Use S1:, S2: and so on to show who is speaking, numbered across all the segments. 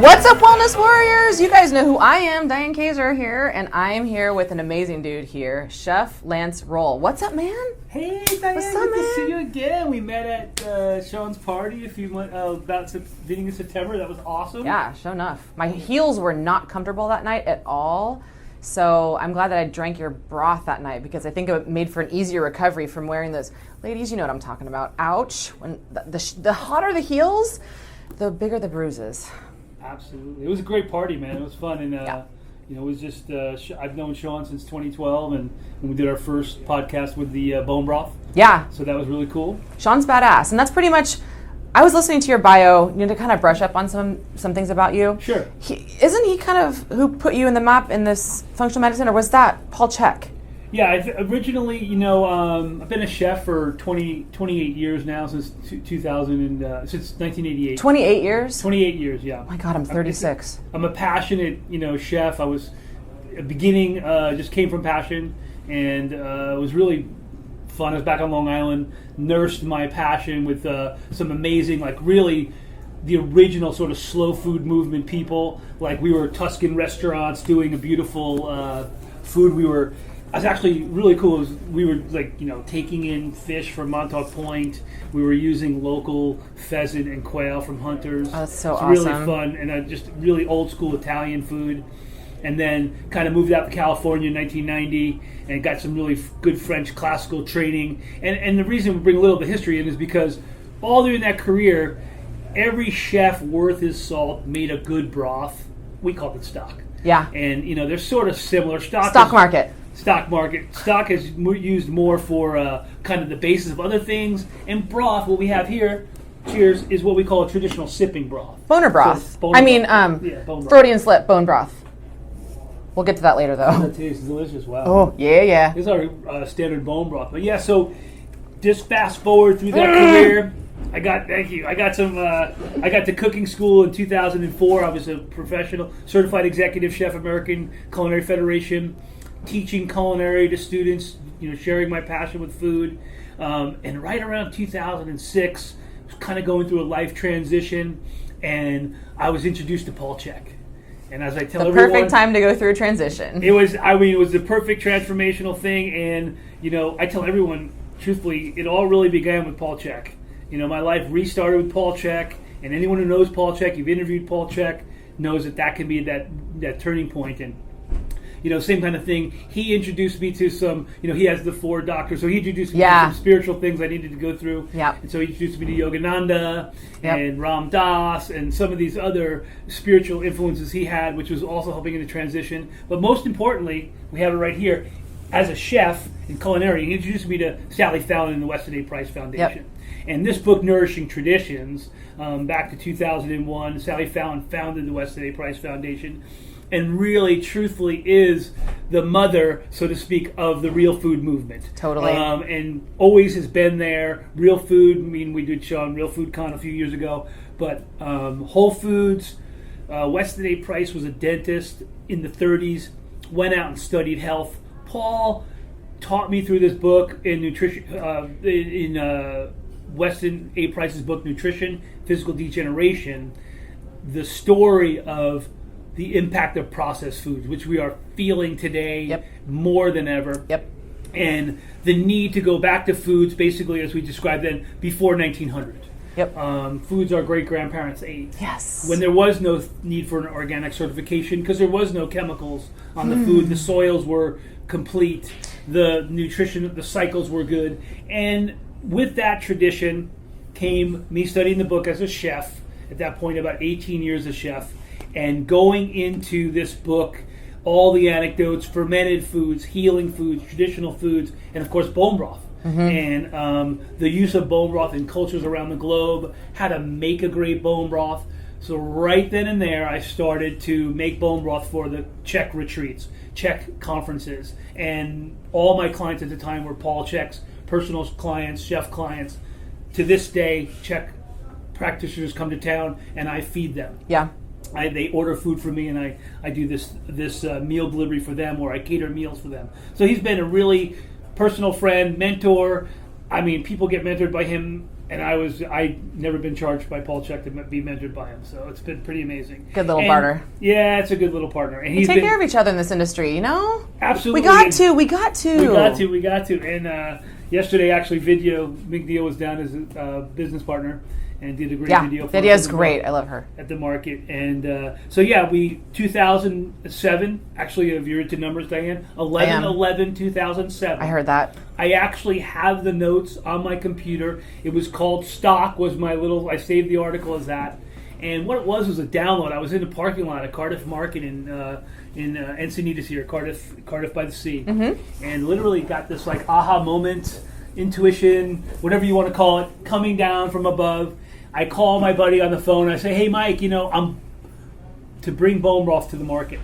S1: What's up, Wellness Warriors? You guys know who I am, Diane Kazer here, and I am here with an amazing dude here, Chef Lance Roll. What's up, man?
S2: Hey, Diane,
S1: What's up,
S2: good
S1: man?
S2: to see you again. We met at Sean's party a few months, about beginning of September. That was awesome.
S1: Yeah, sure enough. My heels were not comfortable that night at all, so I'm glad that I drank your broth that night because I think it made for an easier recovery from wearing those. Ladies, you know what I'm talking about. Ouch. When the hotter the heels, the bigger the bruises.
S2: Absolutely. It was a great party, man. It was fun. And, you know, it was just, I've known Sean since 2012, and when we did our first podcast with the bone broth.
S1: Yeah.
S2: So that was really cool.
S1: Sean's badass. And that's pretty much, I was listening to your bio, you know, to kind of brush up on some things about you.
S2: Sure.
S1: Isn't he kind of who put you in the map in this functional medicine, or was that Paul Chek?
S2: Yeah, originally, you know, I've been a chef for 28 years now, since 2000 since 1988.
S1: 28 years?
S2: 28 years, yeah.
S1: Oh my God, I'm 36.
S2: I'm a passionate, you know, chef. I was beginning, just came from passion, and it was really fun. I was back on Long Island, nursed my passion with some amazing, like really the original sort of slow food movement people. Like we were Tuscan restaurants doing a beautiful food. I was actually really cool. We were like, you know, taking in fish from Montauk Point. We were using local pheasant and quail from hunters.
S1: Oh, that's so
S2: it's
S1: awesome.
S2: Really fun, and just really old school Italian food. And then kind of moved out to California in 1990 and got some really good French classical training. And the reason we bring a little bit of history in is because all during that career, every chef worth his salt made a good broth. We called it stock.
S1: Yeah.
S2: And, you know, they're sort of similar. Stock
S1: market.
S2: Stock market. Stock is used more for kind of the basis of other things. And broth, what we have here, cheers, is what we call a traditional sipping broth.
S1: Boner broth.
S2: So bone broth.
S1: Freudian slip, bone broth. We'll get to that later, though.
S2: That tastes delicious. Wow.
S1: Oh, yeah.
S2: This is our standard bone broth. But yeah, so just fast forward through that career. I got to cooking school in 2004. I was a professional, certified executive chef, American Culinary Federation, teaching culinary to students, you know, sharing my passion with food. And right around 2006, I was kind of going through a life transition, and I was introduced to Paul Chek. And as I tell everyone,
S1: perfect time to go through a transition.
S2: It was the perfect transformational thing. And, you know, I tell everyone, truthfully, it all really began with Paul Chek. You know, my life restarted with Paul Chek, and anyone who knows Paul Chek, you've interviewed Paul Chek, knows that can be that turning point. And, you know, same kind of thing. He introduced me to some, you know, he has the 4 doctors, so he introduced me to some spiritual things I needed to go through.
S1: Yeah.
S2: And so he introduced me to Yogananda and Ram Dass and some of these other spiritual influences he had, which was also helping in the transition. But most importantly, we have it right here, as a chef in culinary, he introduced me to Sally Fallon and the Weston A. Price Foundation.
S1: Yep.
S2: And this book, Nourishing Traditions, back to 2001, Sally Fallon founded the Weston A. Price Foundation, and really, truthfully, is the mother, so to speak, of the real food movement.
S1: Totally.
S2: And always has been there. Real food, I mean, we did Sean Real Food Con a few years ago, but Whole Foods, Weston A. Price was a dentist in the 30s, went out and studied health. Paul taught me through this book in nutrition, Weston A. Price's book, Nutrition, Physical Degeneration, the story of the impact of processed foods, which we are feeling today more than ever.
S1: Yep.
S2: And the need to go back to foods, basically, as we described then, before 1900.
S1: Yep.
S2: Foods our great-grandparents ate.
S1: Yes.
S2: When there was no need for an organic certification, because there was no chemicals on the food, the soils were complete, the nutrition, the cycles were good. And with that tradition came me studying the book as a chef, at that point about 18 years as chef, and going into this book, all the anecdotes, fermented foods, healing foods, traditional foods, and of course bone broth. And the use of bone broth in cultures around the globe, how to make a great bone broth. So right then and there, I started to make bone broth for the Chek retreats, Chek conferences. And all my clients at the time were Paul Chek's personal clients, chef clients. To this day, Chek practitioners come to town, and I feed them.
S1: Yeah.
S2: They order food from me, and I do this meal delivery for them, or I cater meals for them. So he's been a really personal friend, mentor. I mean, people get mentored by him I'd never been charged by Paul Check to be mentored by him, so it's been pretty amazing.
S1: Good little partner.
S2: Yeah, it's a good little partner. And
S1: we take care of each other in this industry, you know?
S2: Absolutely.
S1: We got to.
S2: And yesterday, actually, McNeil was down as a business partner and did a great video.
S1: Video's great. I love her.
S2: At the market. And 2007, actually, if you're into numbers, Diane, 11/11/2007.
S1: I heard that.
S2: I actually have the notes on my computer. It was called Stock, I saved the article as that. And what it was a download. I was in the parking lot at Cardiff Market in Encinitas here, Cardiff by the Sea. Mm-hmm. And literally got this like aha moment, intuition, whatever you want to call it, coming down from above. I call my buddy on the phone. I say, "Hey, Mike, I'm to bring bone broth to the market."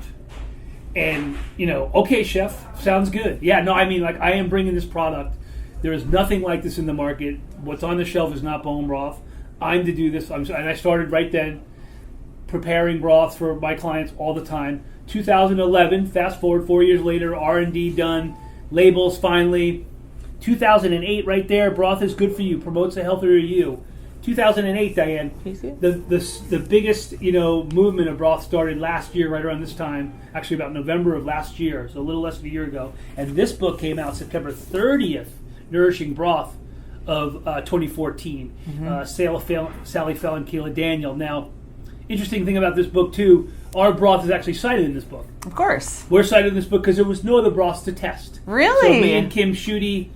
S2: And, okay, chef, sounds good. Yeah, no, I mean, like, I am bringing this product. There is nothing like this in the market. What's on the shelf is not bone broth. I'm to do this. And I started right then preparing broth for my clients all the time. 2011, fast forward 4 years later, R&D done, labels finally. 2008, right there, broth is good for you, promotes a healthier you. 2008, Diane, the biggest movement of broth started last year, right around this time, actually about November of last year, so a little less than a year ago. And this book came out September 30th, Nourishing Broth of 2014. Mm-hmm. Sally Fallon, Kayla Daniel. Now, interesting thing about this book too, our broth is actually cited in this book.
S1: Of course.
S2: We're cited in this book because there was no other broths to test.
S1: Really?
S2: So me and Kim Schutte,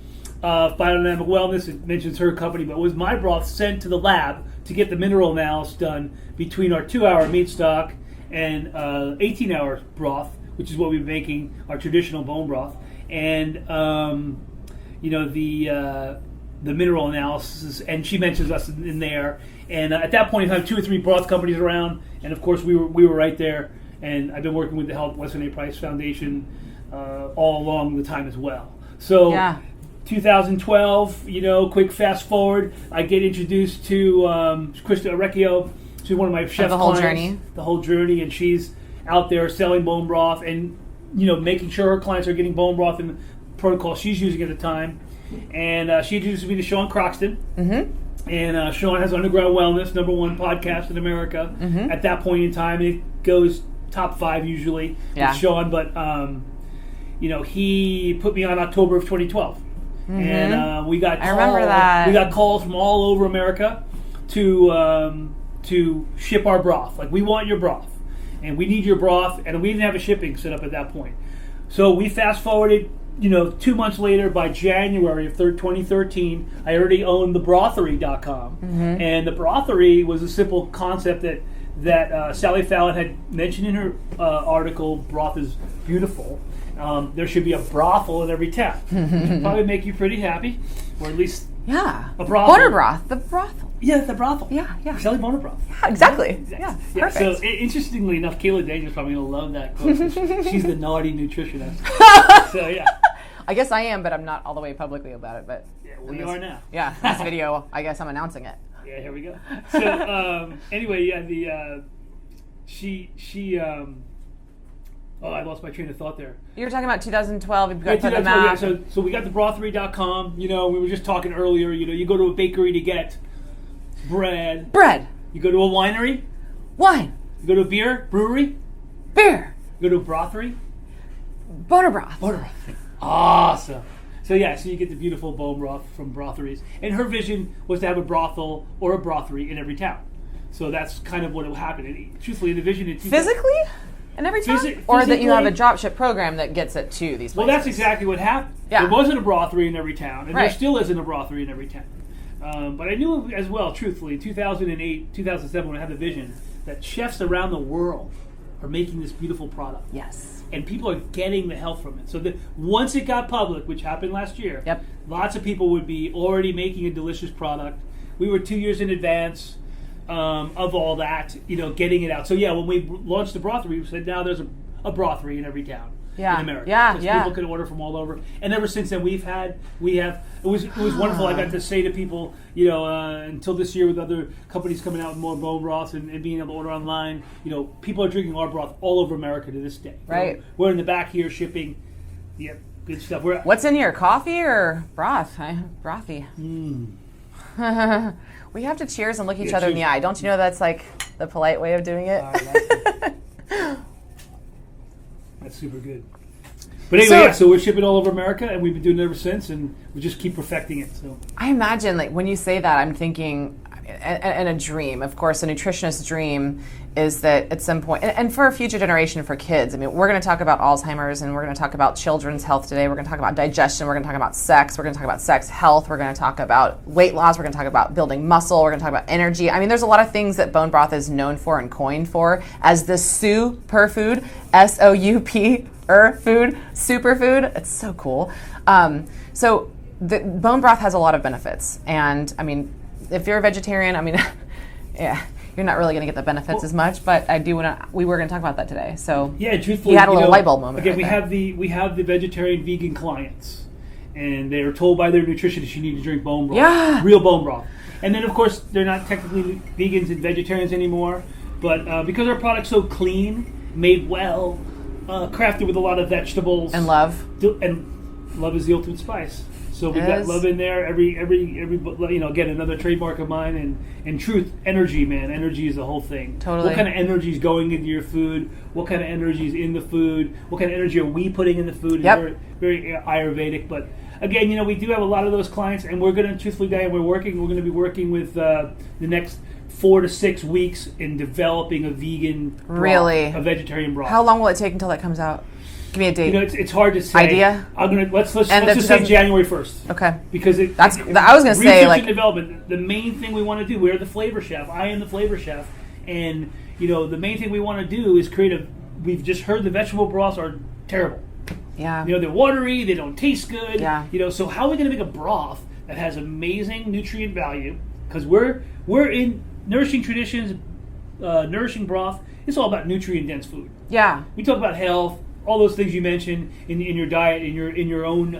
S2: Biodynamic Wellness, it mentions her company, but it was my broth sent to the lab to get the mineral analysis done between our 2-hour meat stock and 18-hour broth, which is what we've been making, our traditional bone broth, and the mineral analysis. And she mentions us in there. And at that point in time, 2 or 3 broth companies around, and of course we were right there. And I've been working with the Health Weston A. Price Foundation all along the time as well. So. Yeah. 2012, quick fast forward, I get introduced to Krista Orecchio. She's one of my chef clients. The whole journey, and she's out there selling bone broth and, making sure her clients are getting bone broth in the protocol she's using at the time. And she introduced me to Sean Croxton. Mm-hmm. And Sean has Underground Wellness, #1 podcast in America. Mm-hmm. At that point in time, it goes top 5 usually with Sean, but he put me on October of 2012. Mm-hmm. And we got calls from all over America to ship our broth. Like, we want your broth, and we need your broth, and we didn't have a shipping set up at that point. So we fast forwarded, 2 months later, by January of 2013, I already owned thebrothery.com. Mm-hmm. And the Brothery was a simple concept that Sally Fallon had mentioned in her article, Broth is Beautiful. There should be a brothel in every town. Which would probably make you pretty happy, or at least a brothel.
S1: Boner broth, the brothel.
S2: Yeah, the brothel.
S1: Yeah.
S2: Shelly Boner broth.
S1: Yeah, exactly. Yeah, perfect.
S2: So interestingly enough, Kayla Daniel's probably going to love that quote. She's the naughty nutritionist. So yeah.
S1: I guess I am, but I'm not all the way publicly about it. But
S2: yeah, we are now.
S1: Yeah, this video, I guess I'm announcing it.
S2: Yeah, here we go. So anyway, I lost my train of thought there.
S1: You were talking about 2012. You got the map.
S2: Yeah, so we got the brothery.com. We were just talking earlier. You go to a bakery to get bread. You go to a winery.
S1: Wine.
S2: You go to a brewery.
S1: Beer.
S2: You go to a brothery.
S1: Boner broth.
S2: Awesome. So you get the beautiful bone broth from brotheries. And her vision was to have a brothel or a brothery in every town. So that's kind of what will happen. And truthfully, the vision is
S1: physically. In every town? Or that you have a dropship program that gets it to these places?
S2: Well, that's exactly what happened. Yeah. There wasn't a brothery in every town, and there still isn't a brothery in every town. But I knew as well, truthfully, 2008, 2007, when I had the vision, that chefs around the world are making this beautiful product.
S1: Yes.
S2: And people are getting the health from it. So that once it got public, which happened last year, lots of people would be already making a delicious product. We were 2 years in advance. Of all that, getting it out. So when we launched the brothery, we said now there's a brothery in every town in America. Because people can order from all over. And ever since then, we have. It was wonderful. I got to say to people, until this year with other companies coming out with more bone broths and being able to order online, people are drinking our broth all over America to this day.
S1: Right.
S2: We're in the back here shipping. Good stuff.
S1: What's in here? Coffee or broth? Brothy. We have to cheers and look each other in the eye. Don't you know that's like the polite way of doing it?
S2: That's super good. But anyway, so we're shipping all over America, and we've been doing it ever since, and we just keep perfecting it. So
S1: I imagine, like, when you say that, I'm thinking, and a dream, of course, a nutritionist's dream is that at some point, and for a future generation, for kids, I mean, we're going to talk about Alzheimer's, and we're going to talk about children's health today. We're going to talk about digestion. We're going to talk about sex. We're going to talk about sex health. We're going to talk about weight loss. We're going to talk about building muscle. We're going to talk about energy. I mean, there's a lot of things that bone broth is known for and coined for as the superfood, SOUP, food, superfood. It's so cool. So the bone broth has a lot of benefits, and I mean, if you're a vegetarian, I mean, yeah, you're not really going to get the benefits as much. But I do want to. We were going to talk about that today. So
S2: yeah, truthfully,
S1: you had a little light bulb moment.
S2: Again,
S1: right
S2: we have the vegetarian vegan clients, and they are told by their nutritionist you need to drink bone broth, real bone broth. And then of course they're not technically vegans and vegetarians anymore, but because our product's so clean, made well, crafted with a lot of vegetables
S1: and love,
S2: and love is the ultimate spice. So we've got love in there. Every again, another trademark of mine, and truth, energy, man. Energy is the whole thing.
S1: Totally.
S2: What kind of energy is going into your food? What kind of energy is in the food? What kind of energy are we putting in the food? It's very, very Ayurvedic. But again, we do have a lot of those clients, and we're going to, truthfully, Diane, we're going to be working with the next 4 to 6 weeks in developing a vegan broth, a vegetarian broth.
S1: How long will it take until that comes out? Give me a date.
S2: It's hard to say.
S1: Idea?
S2: Let's just say January 1st.
S1: Okay.
S2: Because
S1: I was going to say, like,
S2: research and development. The main thing we want to do. We're the flavor chef. I am the flavor chef, and the main thing we want to do is create We've just heard the vegetable broths are terrible.
S1: Yeah.
S2: They're watery. They don't taste good.
S1: Yeah.
S2: So how are we going to make a broth that has amazing nutrient value? Because we're in Nourishing Traditions, Nourishing Broth. It's all about nutrient dense food.
S1: Yeah.
S2: We talk about health. All those things you mentioned in your diet, in your own,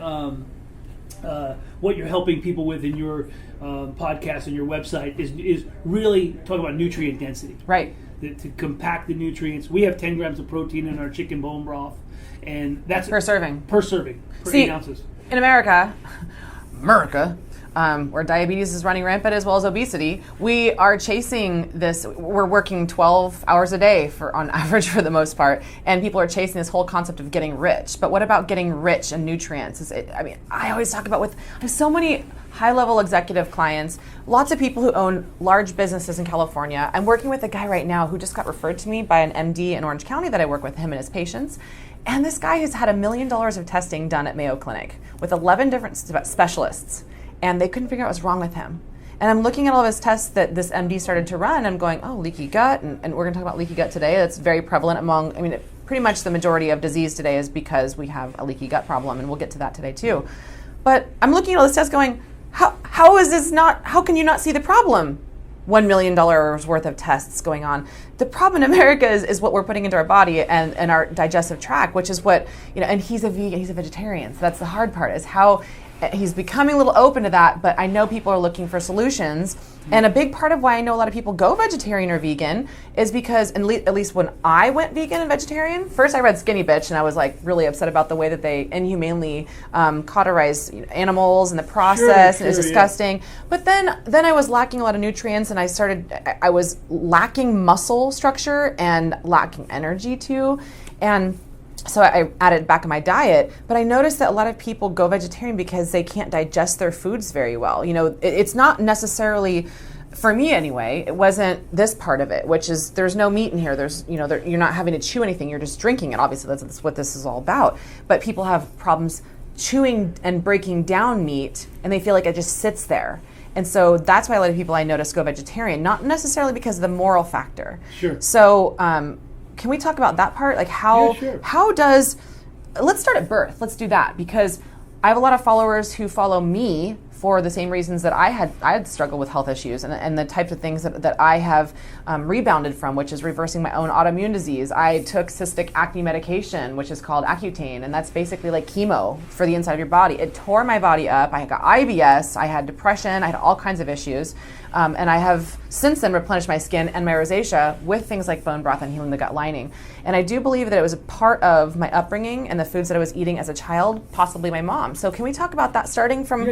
S2: what you're helping people with in your podcast and your website is really talking about nutrient density.
S1: Right.
S2: To compact the nutrients. We have 10 grams of protein in our chicken bone broth, and that's
S1: per serving.
S2: Per 8 ounces.
S1: In America, where diabetes is running rampant as well as obesity, we are chasing this. We're working 12 hours a day on average for the most part, and people are chasing this whole concept of getting rich. But what about getting rich in nutrients? I always talk about I have so many high-level executive clients, lots of people who own large businesses in California. I'm working with a guy right now who just got referred to me by an MD in Orange County that I work with, him and his patients. And this guy has had $1 million of testing done at Mayo Clinic with 11 different specialists. And they couldn't figure out what's wrong with him. And I'm looking at all of his tests that this MD started to run. I'm going, leaky gut. And we're going to talk about leaky gut today. That's very prevalent pretty much the majority of disease today is because we have a leaky gut problem. And we'll get to that today too. But I'm looking at all this tests going, how can you not see the problem? $1 million worth of tests going on. The problem in America is what we're putting into our body and our digestive tract, which is what, and he's a vegan, he's a vegetarian. So that's the hard part, is how he's becoming a little open to that, but I know people are looking for solutions. And a big part of why I know a lot of people go vegetarian or vegan is because, at least when I went vegan and vegetarian, first I read Skinny Bitch and I was like really upset about the way that they inhumanely cauterize animals and the process, and it's disgusting. Yeah. But then I was lacking a lot of nutrients, and I was lacking muscle structure and lacking energy too. And so I added back in my diet, but I noticed that a lot of people go vegetarian because they can't digest their foods very well. It's not necessarily, for me anyway, it wasn't this part of it, which is there's no meat in here. You're not having to chew anything. You're just drinking it. Obviously, that's what this is all about. But people have problems chewing and breaking down meat, and they feel like it just sits there. And so that's why a lot of people I notice go vegetarian, not necessarily because of the moral factor.
S2: Sure.
S1: So, can we talk about that part? Like how does, let's start at birth. Let's do that, because I have a lot of followers who follow me for the same reasons that I had struggled with health issues and the types of things that I have rebounded from, which is reversing my own autoimmune disease. I took cystic acne medication, which is called Accutane, and that's basically like chemo for the inside of your body. It tore my body up. I got IBS, I had depression, I had all kinds of issues. And I have since then replenished my skin and my rosacea with things like bone broth and healing the gut lining. And I do believe that it was a part of my upbringing and the foods that I was eating as a child, possibly my mom. So can we talk about that starting from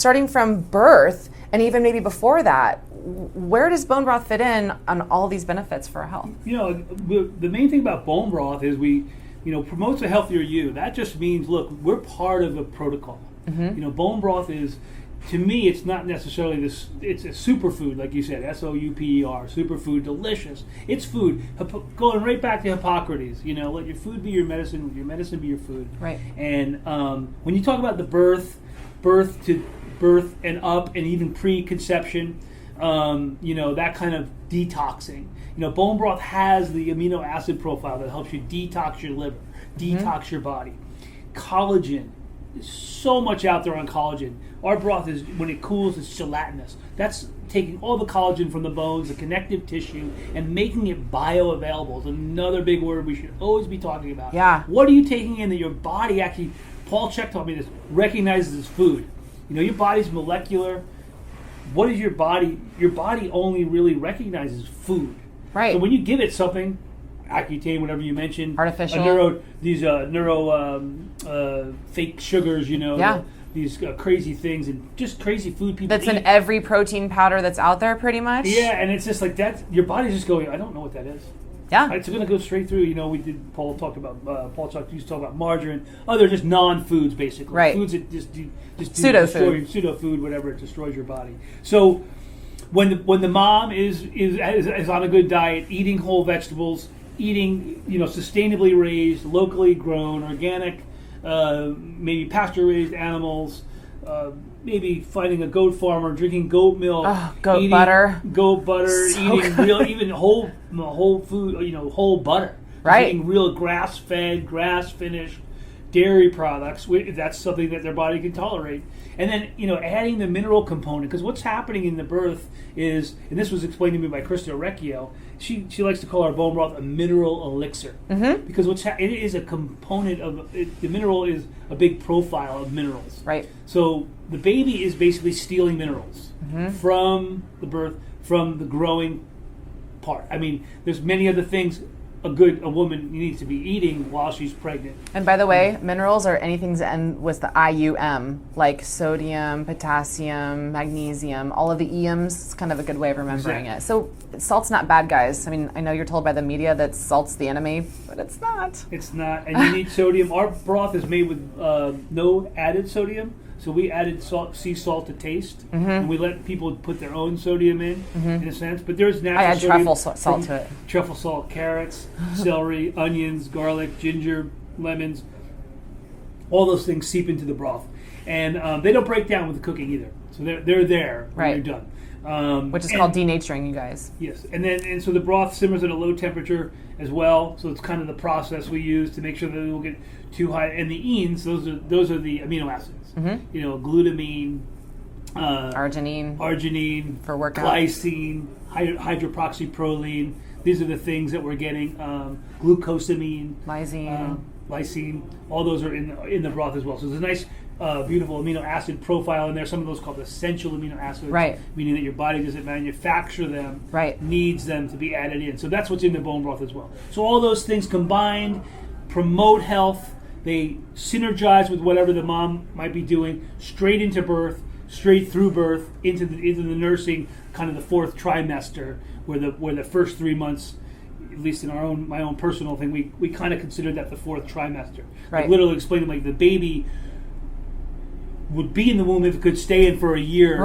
S1: starting from birth and even maybe before that, where does bone broth fit in on all these benefits for our health?
S2: The main thing about bone broth is promotes a healthier you. That just means, look, we're part of a protocol. Bone broth is, to me, it's not necessarily this. It's a superfood, like you said, SOUPER, superfood, delicious. It's food. Going right back to Hippocrates. Let your food be your medicine. Let your medicine be your food.
S1: Right.
S2: And when you talk about the birth and up, and even preconception, that kind of detoxing. Bone broth has the amino acid profile that helps you detox your liver, detox your body. Collagen. There's so much out there on collagen. Our broth is, when it cools, it's gelatinous. That's taking all the collagen from the bones, the connective tissue, and making it bioavailable. It's another big word we should always be talking about.
S1: Yeah.
S2: What are you taking in that your body actually, Paul Chek taught me this, recognizes as food? Your body's molecular. What is your body? Your body only really recognizes food.
S1: Right.
S2: So when you give it something, Accutane, whatever you mentioned,
S1: artificial,
S2: these fake sugars, these crazy things, and just crazy food people
S1: that's
S2: eat.
S1: in every protein powder that's out there, pretty much.
S2: Yeah, and it's just like that. Your body's just going, I don't know what that is.
S1: Yeah,
S2: it's going to go straight through. We did. Paul Chuck used to talk about margarine. They're just non-foods, basically.
S1: Right.
S2: Foods that just
S1: pseudo food,
S2: whatever, it destroys your body. So when the mom is on a good diet, eating whole vegetables, eating sustainably raised, locally grown, organic, maybe pasture raised animals, maybe finding a goat farmer, drinking goat milk,
S1: goat butter,
S2: so eating
S1: good.
S2: real, even whole food, whole butter,
S1: right?
S2: Eating real grass fed, grass finished dairy products. That's something that their body can tolerate. And then, adding the mineral component, because what's happening in the birth is, and this was explained to me by Krista Orecchio, she likes to call our bone broth a mineral elixir. Because it is a component of, the mineral is a big profile of minerals.
S1: Right.
S2: So the baby is basically stealing minerals from the birth, from the growing part. I mean, there's many other things a woman needs to be eating while she's pregnant.
S1: And by the way, minerals are anything that end with the IUM, like sodium, potassium, magnesium, all of the EMs. It's kind of a good way of remembering it. So salt's not bad, guys. I mean, I know you're told by the media that salt's the enemy, but it's not.
S2: It's not, and you need sodium. Our broth is made with no added sodium. So we added sea salt to taste, and we let people put their own sodium in a sense. But there's natural
S1: I add
S2: sodium
S1: truffle salt to it.
S2: Truffle salt, carrots, celery, onions, garlic, ginger, lemons. All those things seep into the broth. And they don't break down with the cooking either. So they're there when you're done.
S1: Which is called denaturing, you guys.
S2: Yes, and so the broth simmers at a low temperature as well. So it's kind of the process we use to make sure that it will get too high. And the enes, those are the amino acids. Glutamine, arginine
S1: for workout,
S2: glycine, hydroxyproline. These are the things that we're getting. Glucosamine, lysine. All those are in the broth as well. So there's a nice, beautiful amino acid profile in there. Some of those called essential amino acids, meaning that your body doesn't manufacture them, needs them to be added in. So that's what's in the bone broth as well. So all those things combined promote health. They synergize with whatever the mom might be doing, straight into birth, straight through birth, into the nursing, kind of the fourth trimester, where the first 3 months, at least in my own personal thing, we kind of consider that the fourth trimester.
S1: Right.
S2: Like literally explaining, like, the baby would be in the womb if it could stay in for a year,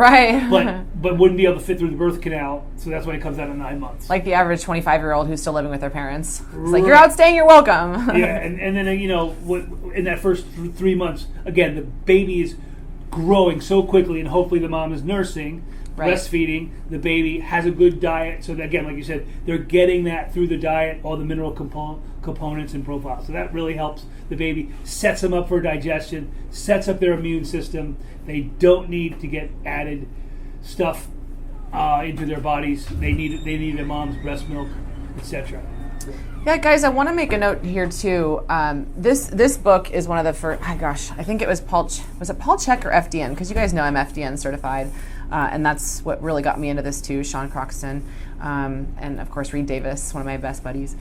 S2: but wouldn't be able to fit through the birth canal, so that's why it comes out at 9 months.
S1: Like the average 25-year-old who's still living with their parents. It's like, you're out staying, you're welcome.
S2: Yeah, and then, in that first 3 months, again, the baby is growing so quickly, and hopefully the mom is nursing, breastfeeding, the baby has a good diet, so that, again, like you said, they're getting that through the diet, all the mineral components and profiles. So that really helps the baby, sets them up for digestion, sets up their immune system. They don't need to get added stuff into their bodies. They need their mom's breast milk, etc.
S1: Yeah, guys, I want to make a note here too. This book is one of the first. I think it was Paul. Was it Paul Chek or FDN? Because you guys know I'm FDN certified, and that's what really got me into this too. Sean Croxton, and of course Reed Davis, one of my best buddies.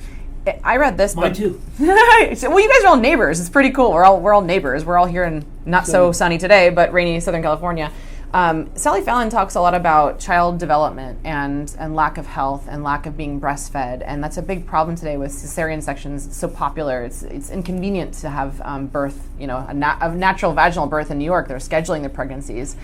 S1: I read this book.
S2: Mine too.
S1: Well, you guys are all neighbors. It's pretty cool. We're all neighbors. We're all here in not so sunny today, but rainy Southern California. Sally Fallon talks a lot about child development and lack of health and lack of being breastfed, and that's a big problem today with cesarean sections. So popular, it's inconvenient to have birth, a natural vaginal birth in New York. They're scheduling the pregnancies.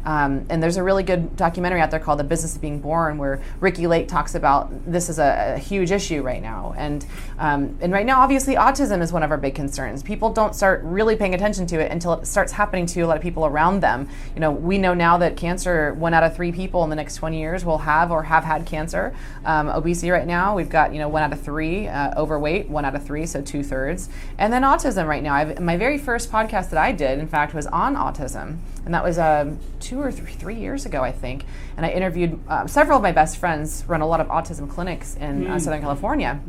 S1: And there's a really good documentary out there called The Business of Being Born, where Ricky Lake talks about this is a huge issue right now. And right now, obviously, autism is one of our big concerns. People don't start really paying attention to it until it starts happening to a lot of people around them. We know now that cancer, 1 out of 3 people in the next 20 years will have or have had cancer. Obesity right now, we've got 1 out of 3. Overweight, 1 out of 3, so 2/3. And then autism right now. My very first podcast that I did, in fact, was on autism. And that was 2 or 3 years ago, I think. And I interviewed several of my best friends, run a lot of autism clinics in Southern California.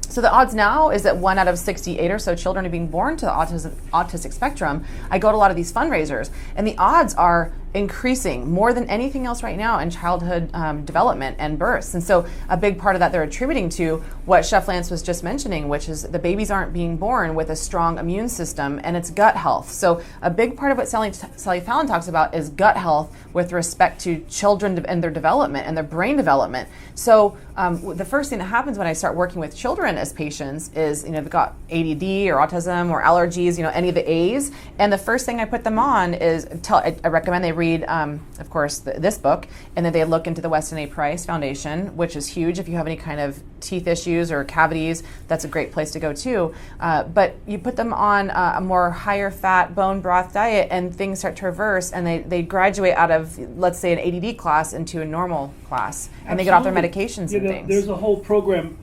S1: So the odds now is that 1 out of 68 or so children are being born to the autistic spectrum. I go to a lot of these fundraisers, and the odds are increasing more than anything else right now in childhood development and births. And so a big part of that they're attributing to what Chef Lance was just mentioning, which is the babies aren't being born with a strong immune system, and it's gut health. So a big part of what Sally Fallon talks about is gut health with respect to children and their development and their brain development. So the first thing that happens when I start working with children as patients is, they've got ADD or autism or allergies, any of the A's. And the first thing I put them on is, I recommend they read, of course, this book, and then they look into the Weston A. Price Foundation, which is huge. If you have any kind of teeth issues or cavities, that's a great place to go too. But you put them on a more higher fat bone broth diet, and things start to reverse, and they graduate out of, let's say, an ADD class into a normal class, and they get off their medications and things.
S2: There's a whole program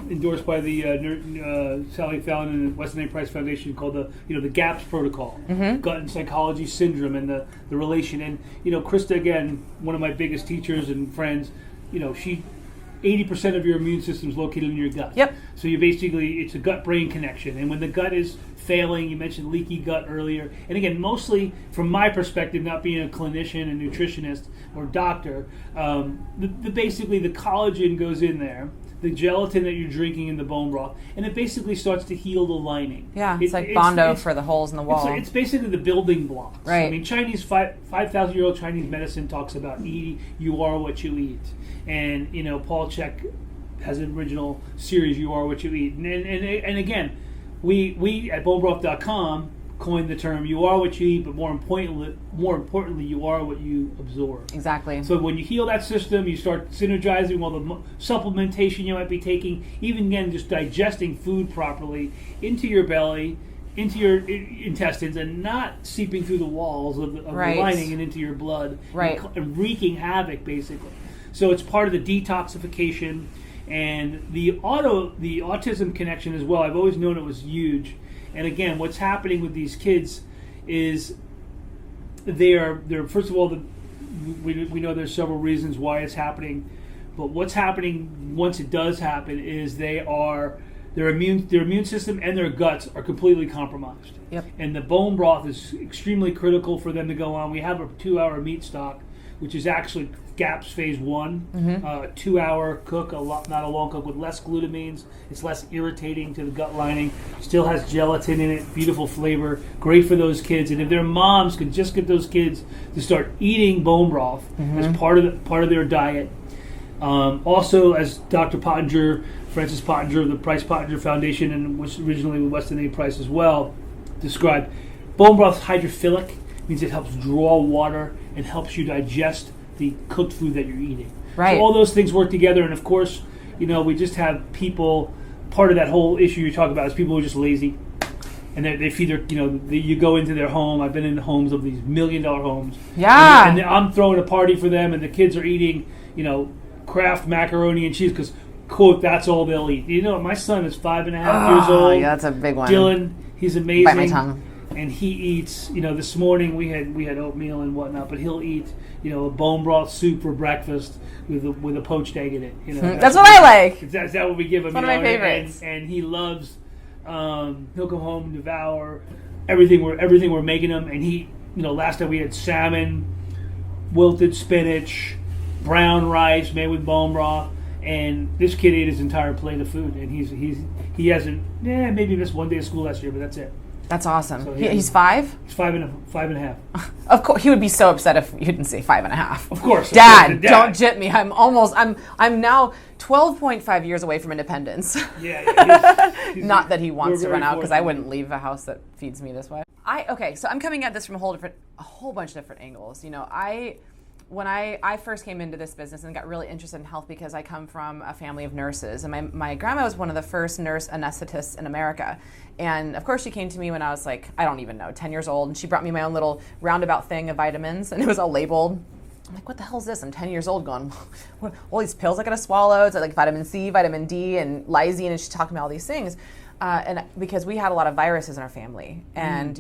S2: endorsed by the Sally Fallon and Weston A. Price Foundation called the GAPS protocol, gut and psychology syndrome, and the relation. And Krista, again, one of my biggest teachers and friends, she 80% of your immune system is located in your gut.
S1: Yep.
S2: So it's a gut-brain connection. And when the gut is failing, you mentioned leaky gut earlier. And again, mostly from my perspective, not being a clinician, a nutritionist, or doctor, basically the collagen goes in there, the gelatin that you're drinking in the bone broth, and it basically starts to heal the lining.
S1: Yeah, it's like Bondo for the holes in the wall.
S2: It's basically the building blocks.
S1: Right.
S2: I mean, 5,000-year-old Chinese medicine talks about you are what you eat. And, Paul Chek has an original series, You Are What You Eat. And again, we at bonebroth.com coined the term, you are what you eat, but more importantly, you are what you absorb.
S1: Exactly.
S2: So when you heal that system, you start synergizing all the supplementation you might be taking, even again, just digesting food properly into your belly, into your intestines, and not seeping through the walls of the lining and into your blood, and wreaking havoc, basically. So it's part of the detoxification, and the autism connection as well. I've always known it was huge. And again, what's happening with these kids is they're first of all, we know there's several reasons why it's happening, but what's happening once it does happen is their immune system and their guts are completely compromised.
S1: Yep.
S2: And the bone broth is extremely critical for them to go on. We have a 2-hour meat stock, which is actually GAPS phase 1, 2-hour cook, not a long cook, with less glutamines. It's less irritating to the gut lining. Still has gelatin in it, beautiful flavor, great for those kids. And if their moms could just get those kids to start eating bone broth as part of their diet. Also, as Dr. Pottinger, Francis Pottinger of the Price Pottinger Foundation, and was originally with Weston A. Price as well, described, bone broth is hydrophilic, means it helps draw water and helps you digest the cooked food that you're eating.
S1: Right.
S2: So all those things work together, and of course, we just have people, part of that whole issue you're talking about is people who are just lazy. And they feed their, you go into their home. I've been in the homes of these $1 million homes.
S1: Yeah.
S2: And I'm throwing a party for them, and the kids are eating, Kraft macaroni and cheese because, quote, that's all they'll eat. My son is 5.5 years old.
S1: Yeah, that's a big one.
S2: Dylan, he's amazing.
S1: Bite my tongue.
S2: And he eats, this morning we had oatmeal and whatnot, but he'll eat, a bone broth soup for breakfast with a poached egg in it.
S1: That's what I like.
S2: That's what we give him.
S1: It's one of my favorites.
S2: And he loves. He'll come home and devour everything we're making him. And he, last night we had salmon, wilted spinach, brown rice made with bone broth. And this kid ate his entire plate of food, and he hasn't maybe missed one day of school last year, but that's it.
S1: That's awesome.
S2: So
S1: He's 5?
S2: He's five and a half.
S1: Of course, he would be so upset if you didn't say 5.5.
S2: Of course.
S1: Dad, don't jip me. I'm now 12.5 years away from independence.
S2: Yeah. He's
S1: Not that he wants to run out, because I
S2: fortunate.
S1: wouldn't leave a house that feeds me this way. So I'm coming at this from a whole bunch of different angles. When I first came into this business and got really interested in health, because I come from a family of nurses, and my grandma was one of the first nurse anesthetists in America. And of course she came to me when I was like, I don't even know, 10 years old, and she brought me my own little roundabout thing of vitamins, and it was all labeled. I'm like, what the hell is this? I'm 10 years old going, what, all these pills I gotta swallow. It's like vitamin C, vitamin D, and lysine, and she's talking about all these things. And because we had a lot of viruses in our family, and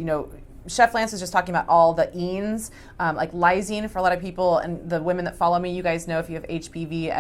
S1: Chef Lance was just talking about all the enes, like lysine for a lot of people, and the women that follow me, you guys know if you have HPV,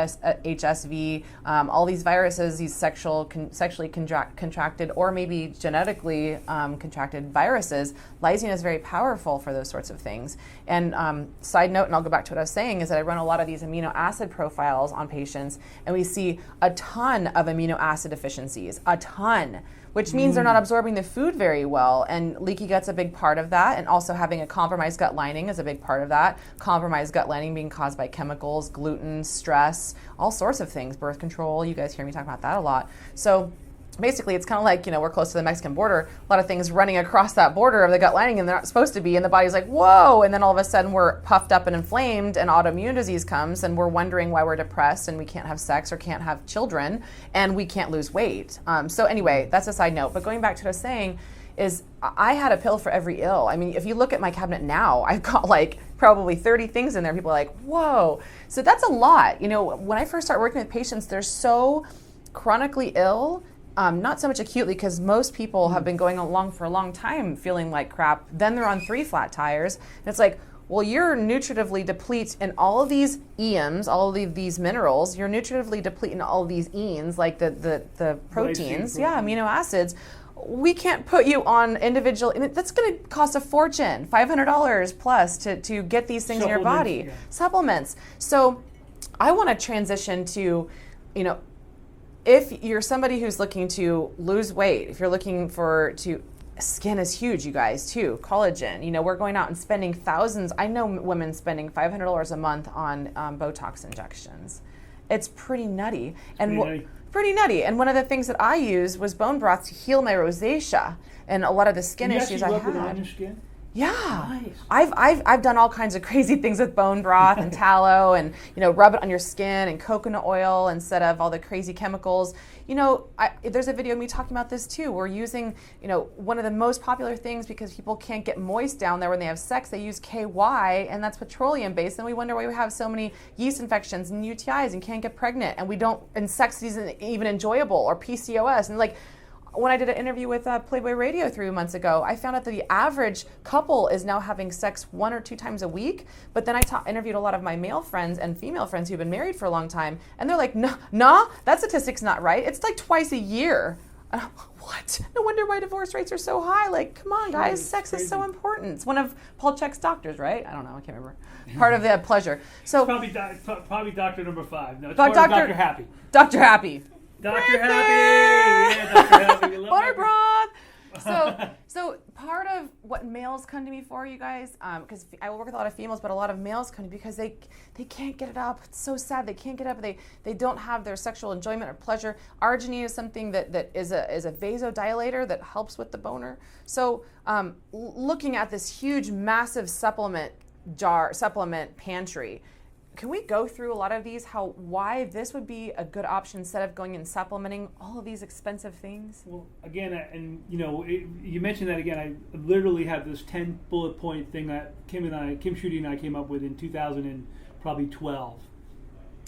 S1: HSV, all these viruses, these sexually contracted or maybe genetically contracted viruses, lysine is very powerful for those sorts of things. And side note, and I'll go back to what I was saying, is that I run a lot of these amino acid profiles on patients, and we see a ton of amino acid deficiencies, a ton, which means they're not absorbing the food very well. And leaky gut's a big part of that. And also having a compromised gut lining is a big part of that. Compromised gut lining being caused by chemicals, gluten, stress, all sorts of things, birth control. You guys hear me talk about that a lot. So basically, it's kind of like, we're close to the Mexican border, a lot of things running across that border of the gut lining, and they're not supposed to be, and the body's like, whoa, and then all of a sudden we're puffed up and inflamed, and autoimmune disease comes, and we're wondering why we're depressed, and we can't have sex or can't have children, and we can't lose weight. So anyway, that's a side note. But going back to what I was saying, is I had a pill for every ill. I mean, if you look at my cabinet now, I've got like probably 30 things in there. People are like, whoa. So that's a lot. When I first start working with patients, they're so chronically ill. Not so much acutely, because most people have been going along for a long time feeling like crap. Then they're on 3 flat tires. And it's like, well, you're nutritively deplete in all of these EMs, all of these minerals. You're nutritively deplete in all of these ENs, like the proteins, amino acids. We can't put you on individual, and that's going to cost a fortune, $500 plus to get these things in your body. Supplements. So I want to transition to, if you're somebody who's looking to lose weight, if you're looking skin is huge, you guys, too. Collagen. We're going out and spending thousands. I know women spending $500 a month on Botox injections. It's pretty nutty. Pretty nutty. And one of the things that I used was bone broth to heal my rosacea and a lot of the skin issues I had.
S2: It on your skin?
S1: Yeah,
S2: nice.
S1: I've done all kinds of crazy things with bone broth and tallow, and rub it on your skin, and coconut oil instead of all the crazy chemicals. There's a video of me talking about this too. We're using one of the most popular things, because people can't get moist down there when they have sex. They use KY, and that's petroleum based. And we wonder why we have so many yeast infections and UTIs and can't get pregnant, and sex isn't even enjoyable, or PCOS, and like. When I did an interview with Playboy Radio 3 months ago, I found out that the average couple is now having sex 1 or 2 times a week. But then I interviewed a lot of my male friends and female friends who've been married for a long time, and they're like, nah, that statistic's not right. It's like twice a year. And I'm like, what? No wonder why divorce rates are so high. Like, come on, guys, sex is so important. It's one of Paul Chek's doctors, right? I don't know, I can't remember. Part of the pleasure. So
S2: it's probably doctor number 5. No, it's
S1: Dr.
S2: Happy.
S1: Dr. Happy.
S2: Dr. Happy! Yeah, Dr. Happy. We love
S1: Butter broth! So part of what males come to me for, you guys, because I work with a lot of females, but a lot of males come to me because they can't get it up. It's so sad. They can't get up. They don't have their sexual enjoyment or pleasure. Arginine is something that is a vasodilator that helps with the boner. So looking at this huge, massive supplement pantry, can we go through a lot of these, why this would be a good option instead of going and supplementing all of these expensive things?
S2: Well, again, you mentioned that again. I literally have this 10 bullet point thing that Kim Schutte and I came up with in 2012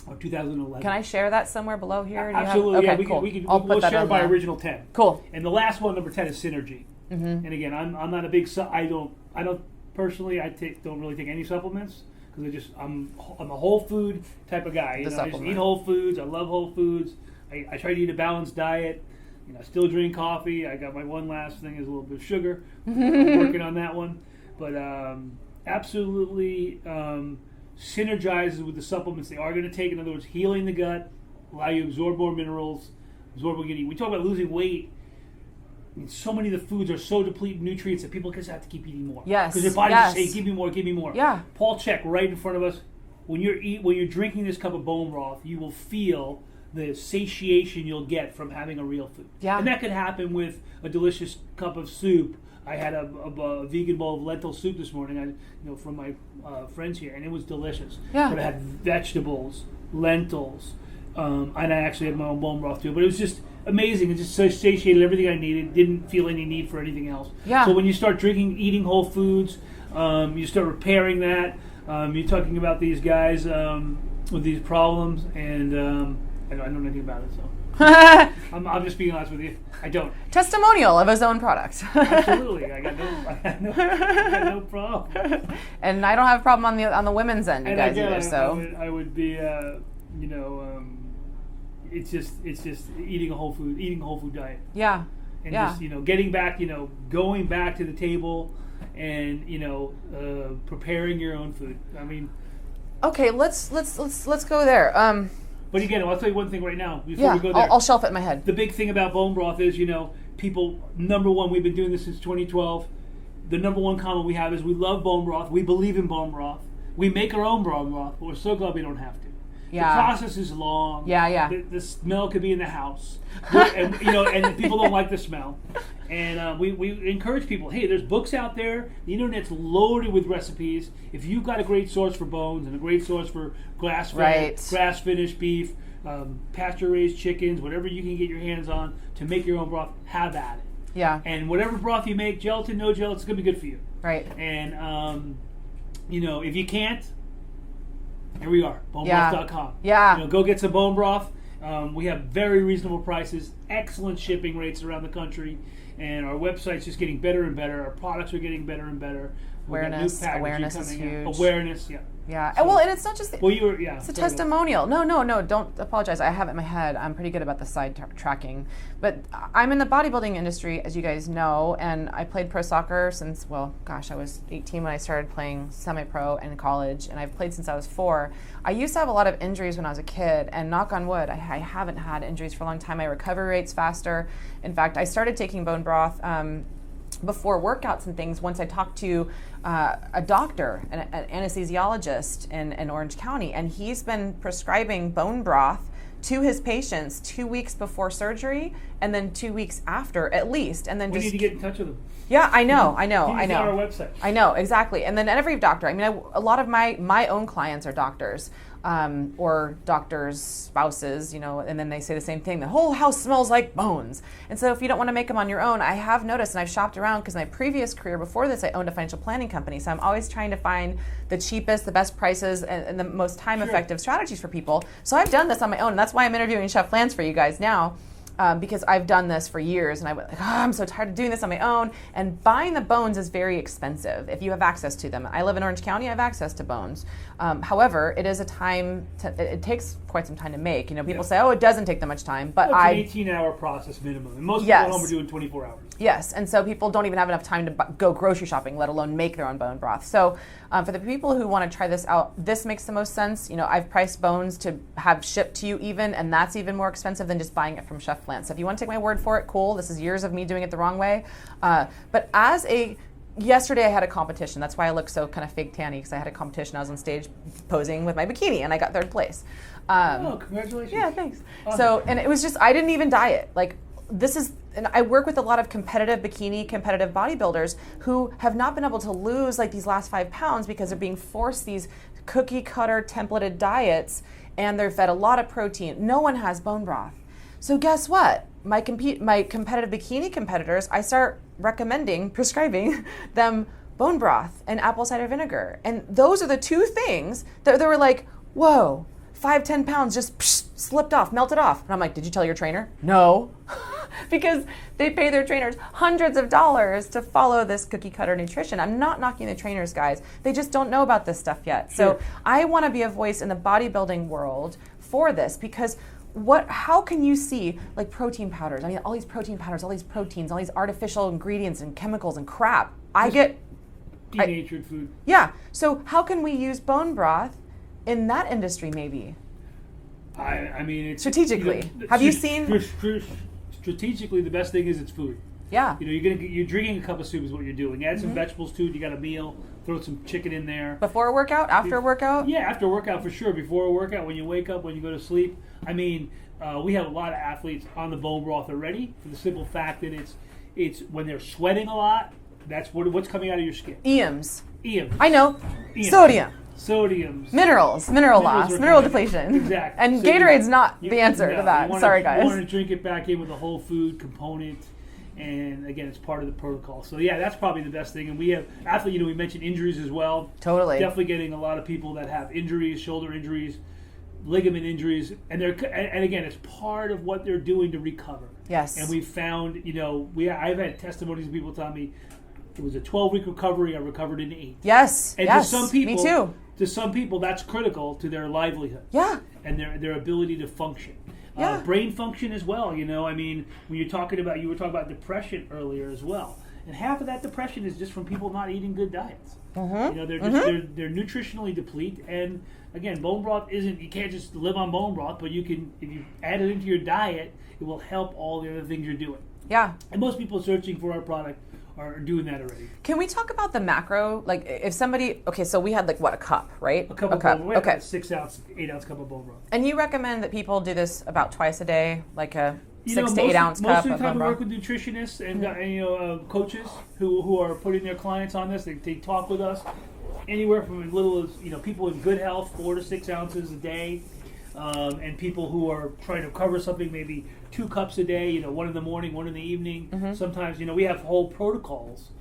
S2: or 2011.
S1: Can I share that somewhere below here?
S2: Absolutely.
S1: Okay, cool.
S2: We'll share by original 10.
S1: Cool.
S2: And the last one, number 10, is synergy. Mm-hmm. And again, I'm not a big. I don't personally. Don't really take any supplements. Because I'm a whole food type of guy. I just eat whole foods. I love whole foods. I try to eat a balanced diet. I still drink coffee. I got my one last thing is a little bit of sugar. I'm working on that one. But absolutely synergizes with the supplements they are going to take. In other words, healing the gut, allow you to absorb more minerals, absorb what you need. We talk about losing weight. mean, so many of the foods are so depleted in nutrients that people just have to keep eating more.
S1: Yes.
S2: Because their body's just saying, give me more, give me more.
S1: Yeah.
S2: Paul Check right in front of us. When you're drinking this cup of bone broth, you will feel the satiation you'll get from having a real food.
S1: Yeah.
S2: And that could happen with a delicious cup of soup. I had a vegan bowl of lentil soup this morning, from my friends here, and it was delicious.
S1: Yeah.
S2: But I had vegetables, lentils, and I actually had my own bone broth too. But it was just amazing. It just satiated everything I needed. Didn't feel any need for anything else.
S1: Yeah.
S2: So when you start eating whole foods, you start repairing that. You're talking about these guys with these problems, and I don't know anything about it, so I'm just being honest with you. I don't.
S1: Testimonial of his own product.
S2: Absolutely, I got no problem.
S1: And I don't have a problem on the women's end, you
S2: And
S1: guys
S2: again,
S1: either. So
S2: I would be, it's just eating a whole food diet.
S1: Yeah.
S2: And
S1: Yeah.
S2: just getting back, going back to the table, and preparing your own food. I mean,
S1: okay, let's go there.
S2: but again, I'll tell you one thing right now before we go there.
S1: I'll shelf it in my head.
S2: The big thing about bone broth is, people, number one, we've been doing this since 2012. The number one comment we have is we love bone broth. We believe in bone broth. We make our own bone broth, but we're so glad we don't have to.
S1: Yeah.
S2: The process is long.
S1: Yeah.
S2: The smell could be in the house. And people don't like the smell. And we encourage people, hey, there's books out there. The internet's loaded with recipes. If you've got a great source for bones and a great source for grass-finished beef, pasture-raised chickens, whatever you can get your hands on to make your own broth, have at it.
S1: Yeah.
S2: And whatever broth you make, gelatin, no gelatin, it's going to be good for you.
S1: Right.
S2: And, if you can't, here we are, bonebroth.com.
S1: Yeah.
S2: Go get some bone broth. We have very reasonable prices, excellent shipping rates around the country, and our website's just getting better and better. Our products are getting better and better.
S1: Awareness is
S2: coming
S1: huge.
S2: Awareness, yeah.
S1: Yeah.
S2: So,
S1: and it's not just it's a testimonial. No, don't apologize. I have it in my head. I'm pretty good about the side tracking. But I'm in the bodybuilding industry, as you guys know, and I played pro soccer since, I was 18 when I started playing semi-pro in college, and I've played since I was 4. I used to have a lot of injuries when I was a kid, and knock on wood, I haven't had injuries for a long time. My recovery rate's faster. In fact, I started taking bone broth before workouts and things once I talked to a doctor, an anesthesiologist in Orange County, and he's been prescribing bone broth to his patients 2 weeks before surgery and then 2 weeks after at least, and then
S2: we need to get in touch with them.
S1: Yeah, I know.
S2: He's on our website.
S1: I know, exactly. And then every doctor, a lot of my own clients are doctors, or doctors' spouses, and then they say the same thing, the whole house smells like bones. And so if you don't want to make them on your own, I have noticed, and I've shopped around, because my previous career before this, I owned a financial planning company, so I'm always trying to find the cheapest, the best prices, and the most time-effective strategies for people. So I've done this on my own, and that's why I'm interviewing Chef Lance for you guys now. Because I've done this for years, and I'm so tired of doing this on my own. And buying the bones is very expensive if you have access to them. I live in Orange County; I have access to bones. However, it is it takes quite some time to make. People say, "Oh, it doesn't take that much time," but
S2: it's an 18-hour process minimum, and most people at home are doing 24 hours.
S1: Yes, and so people don't even have enough time to go grocery shopping, let alone make their own bone broth. So for the people who want to try this out, this makes the most sense. I've priced bones to have shipped to you even, and that's even more expensive than just buying it from Chef Lance. So if you want to take my word for it, cool. This is years of me doing it the wrong way. But yesterday I had a competition. That's why I look so kind of fake tanny, because I had a competition. I was on stage posing with my bikini, and I got 3rd place.
S2: Congratulations.
S1: Yeah, thanks. Awesome. So, and it was just, I didn't even diet. And I work with a lot of competitive bodybuilders who have not been able to lose these last 5 pounds because they're being forced these cookie cutter templated diets, and they're fed a lot of protein. No one has bone broth. So guess what? My competitive bikini competitors, I start prescribing them bone broth and apple cider vinegar. And those are the 2 things that they were like, whoa, 5-10 pounds just slipped off, melted off. And I'm like, did you tell your trainer? No. Because they pay their trainers hundreds of dollars to follow this cookie cutter nutrition. I'm not knocking the trainers, guys. They just don't know about this stuff yet.
S2: Sure.
S1: So I want to be a voice in the bodybuilding world for this, because how can you see protein powders? All these protein powders, all these proteins, all these artificial ingredients and chemicals and crap. I get
S2: denatured food.
S1: Yeah. So how can we use bone broth in that industry maybe?
S2: It's
S1: strategically. Have you seen?
S2: Strategically, the best thing is it's food.
S1: Yeah.
S2: You're drinking a cup of soup is what you're doing. Add some vegetables to it. You got a meal. Throw some chicken in there.
S1: Before a workout, after a workout?
S2: Yeah, after a workout for sure. Before a workout, when you wake up, when you go to sleep. I mean, we have a lot of athletes on the bone broth already for the simple fact that it's when they're sweating a lot. That's what's coming out of your skin.
S1: EMs.
S2: EMs.
S1: I know.
S2: EMs.
S1: Sodiums. Mineral loss, mineral depletion.
S2: Exactly.
S1: And Gatorade's not the answer to that. Sorry, guys.
S2: You want to drink it back in with a whole food component. And again, it's part of the protocol. So yeah, that's probably the best thing. And we have athletes. We mentioned injuries as well.
S1: Totally.
S2: Definitely getting a lot of people that have injuries, shoulder injuries, ligament injuries, and again, it's part of what they're doing to recover.
S1: Yes.
S2: And we found, I've had testimonies of people telling me it was a 12-week recovery. I recovered in 8.
S1: Yes.
S2: And
S1: yes.
S2: to some people,
S1: me too.
S2: To some people, that's critical to their livelihood.
S1: Yeah.
S2: And their ability to function.
S1: Yeah.
S2: Brain function as well. I mean, when you were talking about depression earlier as well, and half of that depression is just from people not eating good diets.
S1: Mm-hmm.
S2: They're nutritionally deplete, and again, bone broth isn't. You can't just live on bone broth, but you can, if you add it into your diet, it will help all the other things you're doing.
S1: Yeah.
S2: And most people searching for our product are doing that already.
S1: Can we talk about the macro? Like, if somebody, so we had a cup, right?
S2: A cup. We have a 6 ounce, 8 ounce cup of bone broth.
S1: And you recommend that people do this about twice a day, like a 6 to 8 ounce cup
S2: most of the
S1: of
S2: time
S1: bone
S2: we work
S1: broth?
S2: with nutritionists and coaches who are putting their clients on this. They talk with us anywhere from as little as people in good health, 4 to 6 ounces a day, and people who are trying to cover something, maybe 2 cups a day. 1 in the morning, 1 in the evening.
S1: Mm-hmm.
S2: Sometimes we have whole protocols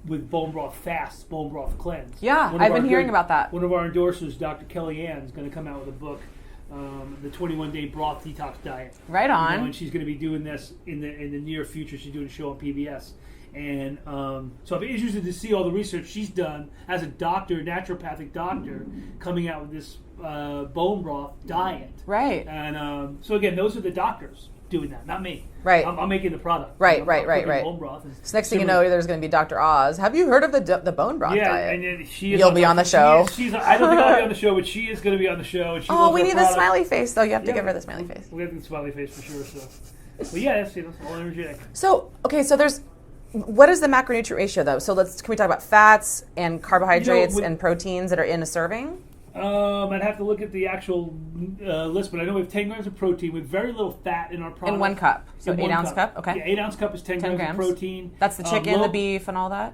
S2: with bone broth fast, bone broth cleanse.
S1: Yeah, I've been hearing about that.
S2: One of our endorsers, Dr. Kelly Ann, is going to come out with a book. The 21-day broth detox diet.
S1: Right on.
S2: And she's going to be doing this in the near future. She's doing a show on PBS. And so I'm interested to see all the research she's done as a doctor, naturopathic doctor, coming out with this bone broth diet.
S1: Right.
S2: And so again, those are the doctors doing that, not me.
S1: Right.
S2: I'm making the product.
S1: Right.
S2: Bone broth.
S1: So next thing you know, there's going to be Dr. Oz. Have you heard of the bone broth diet?
S2: Yeah, and she is.
S1: You'll be on the show.
S2: I don't think I'll be on the show, but she is going to be on the show. And
S1: we need the smiley face, though. You have to give her the smiley face.
S2: We'll get the smiley face for sure. So, but yeah, that's all energetic.
S1: So there's. What is the macronutrient ratio, though? So can we talk about fats and carbohydrates and proteins that are in a serving?
S2: I'd have to look at the actual list, but I know we have 10 grams of protein with very little fat in our product.
S1: In 1 cup. So 8 ounce cup? Okay.
S2: Yeah, 8 ounce cup is 10 grams of protein.
S1: That's the chicken, the beef, and all that?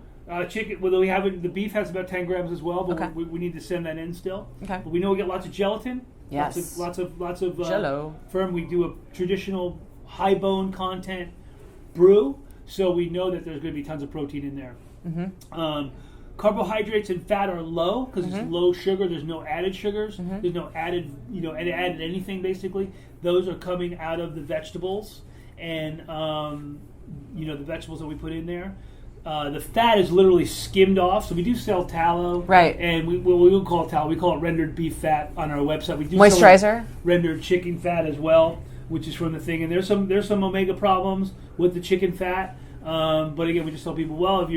S2: Chicken, well, we have it, the beef has about 10 grams as well, but
S1: okay.
S2: we need to send that in still.
S1: Okay. But
S2: we know we get lots of gelatin.
S1: Yes.
S2: Lots of
S1: Jello.
S2: firm. We do a traditional high bone content brew, so we know that there's going to be tons of protein in there. Mm-hmm. Carbohydrates and fat are low because it's low sugar. There's no added sugars. There's no added, added anything basically. Those are coming out of the vegetables and, the vegetables that we put in there. The fat is literally skimmed off. So we do sell tallow.
S1: Right.
S2: And we don't call it tallow. We call it rendered beef fat on our website. We do
S1: moisturizer.
S2: Sell rendered chicken fat as well, which is from the thing. And there's some omega problems with the chicken fat. But again, we just tell people, well, if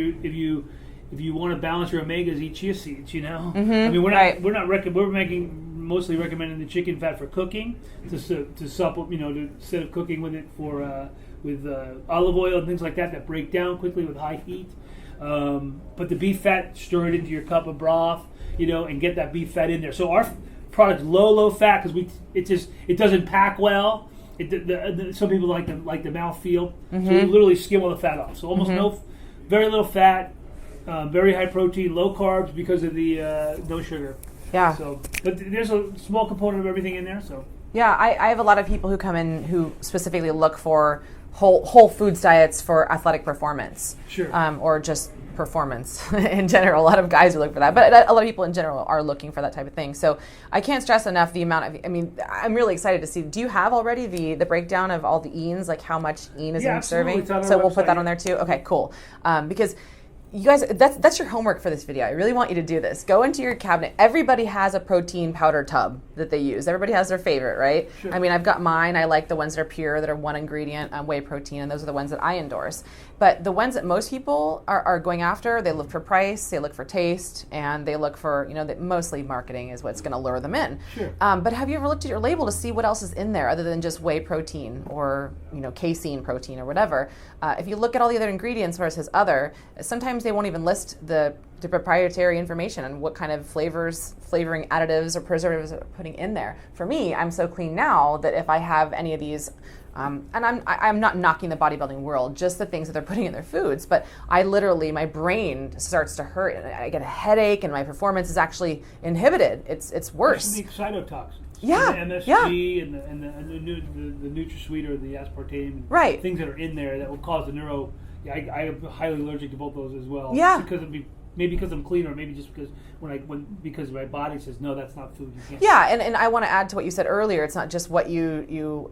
S2: you want to balance your omegas, eat chia seeds. I mean, we're mostly recommending the chicken fat for cooking to supplement, instead of cooking with it with olive oil and things like that break down quickly with high heat. But the beef fat, stir it into your cup of broth, and get that beef fat in there. So our product's low fat because it doesn't pack well. Some people like the mouthfeel, so we literally skim all the fat off. So almost very little fat, very high protein, low carbs because of the no sugar.
S1: Yeah.
S2: So, but there's a small component of everything in there. So.
S1: Yeah, I have a lot of people who come in who specifically look for whole foods diets for athletic performance.
S2: Sure.
S1: Or just performance in general. A lot of guys are looking for that, but a lot of people in general are looking for that type of thing. So I can't stress enough the amount of, I'm really excited to see, do you have already the breakdown of all the EANs, like how much EAN is in each serving?
S2: So
S1: we'll put that on there too? Okay, cool. Because you guys, that's your homework for this video. I really want you to do this. Go into your cabinet. Everybody has a protein powder tub that they use. Everybody has their favorite, right?
S2: Sure.
S1: I mean, I've got mine. I like the ones that are pure, that are one ingredient, whey protein, and those are the ones that I endorse. But the ones that most people are going after, they look for price, they look for taste, and they look for, mostly marketing is what's going to lure them in.
S2: Sure.
S1: But have you ever looked at your label to see what else is in there other than just whey protein or, casein protein or whatever? If you look at all the other ingredients where it says other, sometimes they won't even list the proprietary information on what kind of flavoring additives or preservatives are putting in there. For me, I'm so clean now that if I have any of these, and I'm not knocking the bodybuilding world, just the things that they're putting in their foods, but I literally, my brain starts to hurt, and I get a headache, and my performance is actually inhibited. It's worse.
S2: The cytotoxins.
S1: Yeah,
S2: the MSG and the NutraSweet or the aspartame,
S1: right?
S2: Things that are in there that will cause the neuro. Yeah, I am highly allergic to both those as well.
S1: Yeah,
S2: maybe because I'm clean, or maybe just because because my body says no, that's not food. You can't.
S1: Yeah, and I want to add to what you said earlier. It's not just what you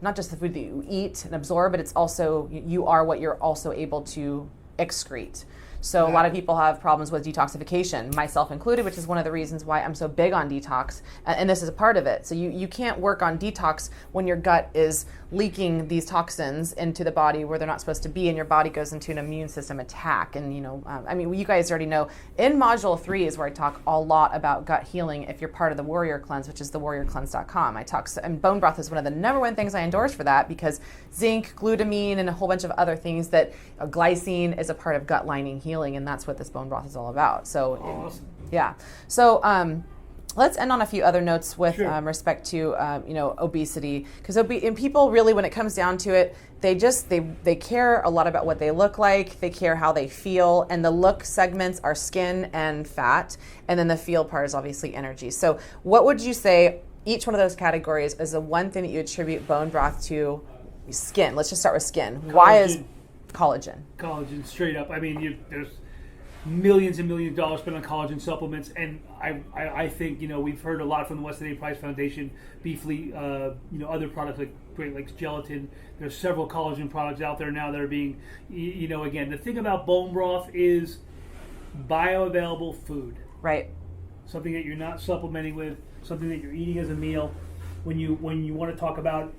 S1: not just the food that you eat and absorb, but it's also you are what you're also able to excrete. So a lot of people have problems with detoxification, myself included, which is one of the reasons why I'm so big on detox, and this is a part of it. So you can't work on detox when your gut is leaking these toxins into the body where they're not supposed to be, and your body goes into an immune system attack. And you guys already know, in Module 3 is where I talk a lot about gut healing if you're part of the Warrior Cleanse, which is thewarriorcleanse.com. And bone broth is one of the number one things I endorse for that, because zinc, glutamine, and a whole bunch of other things that glycine is a part of gut lining healing, and that's what this bone broth is all about. So,
S2: awesome.
S1: Yeah. So, let's end on a few other notes with respect to obesity, because and people really, when it comes down to it, they care a lot about what they look like, they care how they feel, and the look segments are skin and fat, and then the feel part is obviously energy. So, what would you say each one of those categories is the one thing that you attribute bone broth to? Skin. Let's just start with skin.
S2: Collagen.
S1: Why is collagen?
S2: Collagen, straight up. I mean, there's millions and millions of dollars spent on collagen supplements, and I think we've heard a lot from the Weston A. Price Foundation, Beefly, other products like Great Lakes Gelatin. There's several collagen products out there now that are being, again, the thing about bone broth is bioavailable food.
S1: Right.
S2: Something that you're not supplementing with, something that you're eating as a meal. When you want to talk about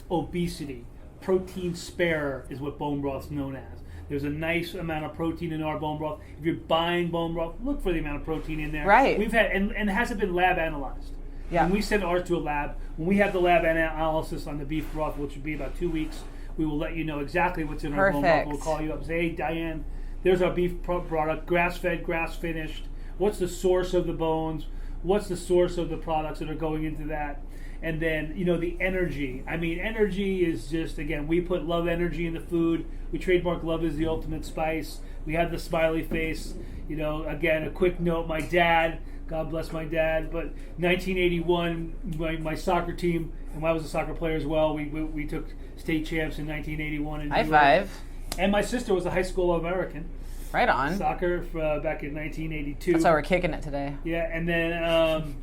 S2: obesity, protein spare is what bone broth is known as. There's a nice amount of protein in our bone broth. If you're buying bone broth, look for the amount of protein in there.
S1: Right.
S2: We've had, and it hasn't been lab analyzed.
S1: Yeah.
S2: When we send ours to a lab, when we have the lab analysis on the beef broth, which will be about 2 weeks, we will let you know exactly what's in our bone broth. We'll call you up and say, hey, Diane, there's our beef product, grass-fed, grass-finished. What's the source of the bones? What's the source of the products that are going into that? And then, the energy. I mean, energy is just, again, we put love energy in the food. We trademark love is the ultimate spice. We have the smiley face. Again, a quick note, my dad, God bless my dad, but 1981, my soccer team, and I was a soccer player as well, we took state champs in 1981.
S1: High five.
S2: And my sister was a high school All-American.
S1: Right on.
S2: Soccer back in 1982.
S1: That's why we're kicking it today.
S2: Yeah, and then...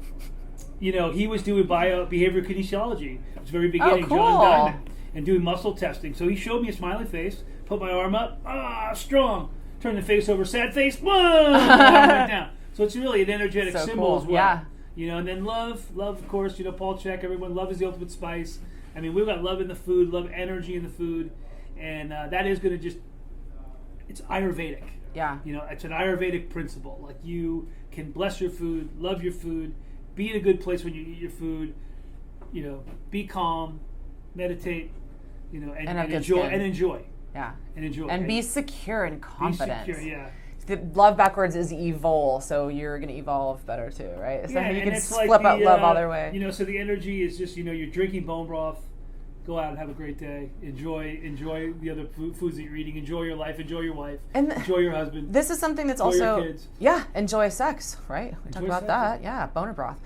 S2: he was doing behavioral kinesiology. It was very beginning,
S1: cool.
S2: John Diamond, and doing muscle testing. So he showed me a smiley face, put my arm up, strong. Turn the face over, sad face, whoa, arm went down. So it's really an energetic symbol as well. Yeah. And then love, of course, Paul Chek, everyone, love is the ultimate spice. I mean, we've got love in the food, love energy in the food, and that is going to it's Ayurvedic.
S1: Yeah.
S2: It's an Ayurvedic principle. Like, you can bless your food, love your food, be in a good place when you eat your food, be calm, meditate, and enjoy. And enjoy.
S1: Yeah.
S2: And enjoy.
S1: And be secure and confident.
S2: Be secure, yeah.
S1: The love backwards is evol, so you're going to evolve better too, right? So you can flip out love all their way.
S2: So the energy is just, you're drinking bone broth, go out and have a great day. Enjoy the other foods that you're eating. Enjoy your life. Enjoy your wife. And enjoy your husband.
S1: This is something that's
S2: enjoy
S1: also...
S2: your kids.
S1: Yeah, enjoy sex, right? We talk about that. Yeah, boner broth.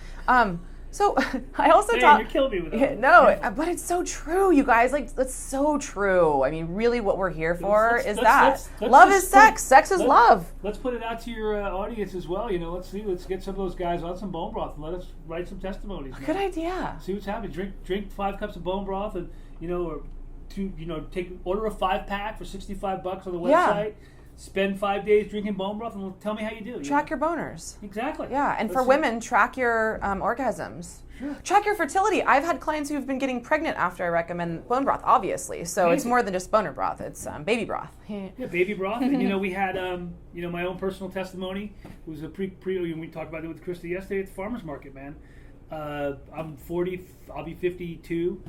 S1: So I also
S2: talk... You're killing me with that.
S1: No, but it's so true, you guys. Like, that's so true. I mean, really what we're here for is that. Love is sex. Sex is love.
S2: Let's put it out to your audience as well. Let's get some of those guys on some bone broth and let us write some testimonies.
S1: Good idea.
S2: See what's happening. Drink 5 cups of bone broth and, or order a 5-pack for $65 on the website. spend 5 days drinking bone broth and tell me how you do.
S1: Track your boners.
S2: Exactly.
S1: Yeah, and for women, track your orgasms.
S2: Sure.
S1: Track your fertility. I've had clients who've been getting pregnant after I recommend bone broth, obviously. So
S2: Amazing.
S1: It's more than just boner broth. It's baby broth.
S2: Yeah, baby broth. And, we had, my own personal testimony. It was a we talked about it with Krista yesterday at the farmer's market, man. I'm 40, I'll be 52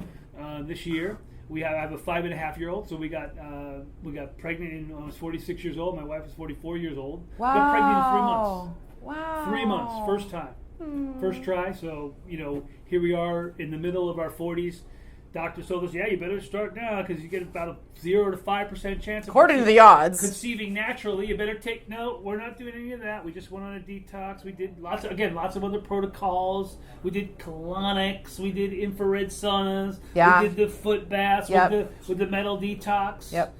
S2: this year. I have a 5.5-year-old, so we got pregnant when I was 46 years old. My wife was 44 years old.
S1: Wow.
S2: Got pregnant in 3 months.
S1: Wow.
S2: 3 months, first time. First try, so, here we are in the middle of our 40s. Doctor told us, you better start now because you get about a 0 to 5% chance.
S1: According to the odds.
S2: Conceiving naturally, you better no, we're not doing any of that. We just went on a detox. We did lots of other protocols. We did colonics. We did infrared saunas.
S1: Yeah.
S2: We did the foot baths with the metal detox.
S1: Yep.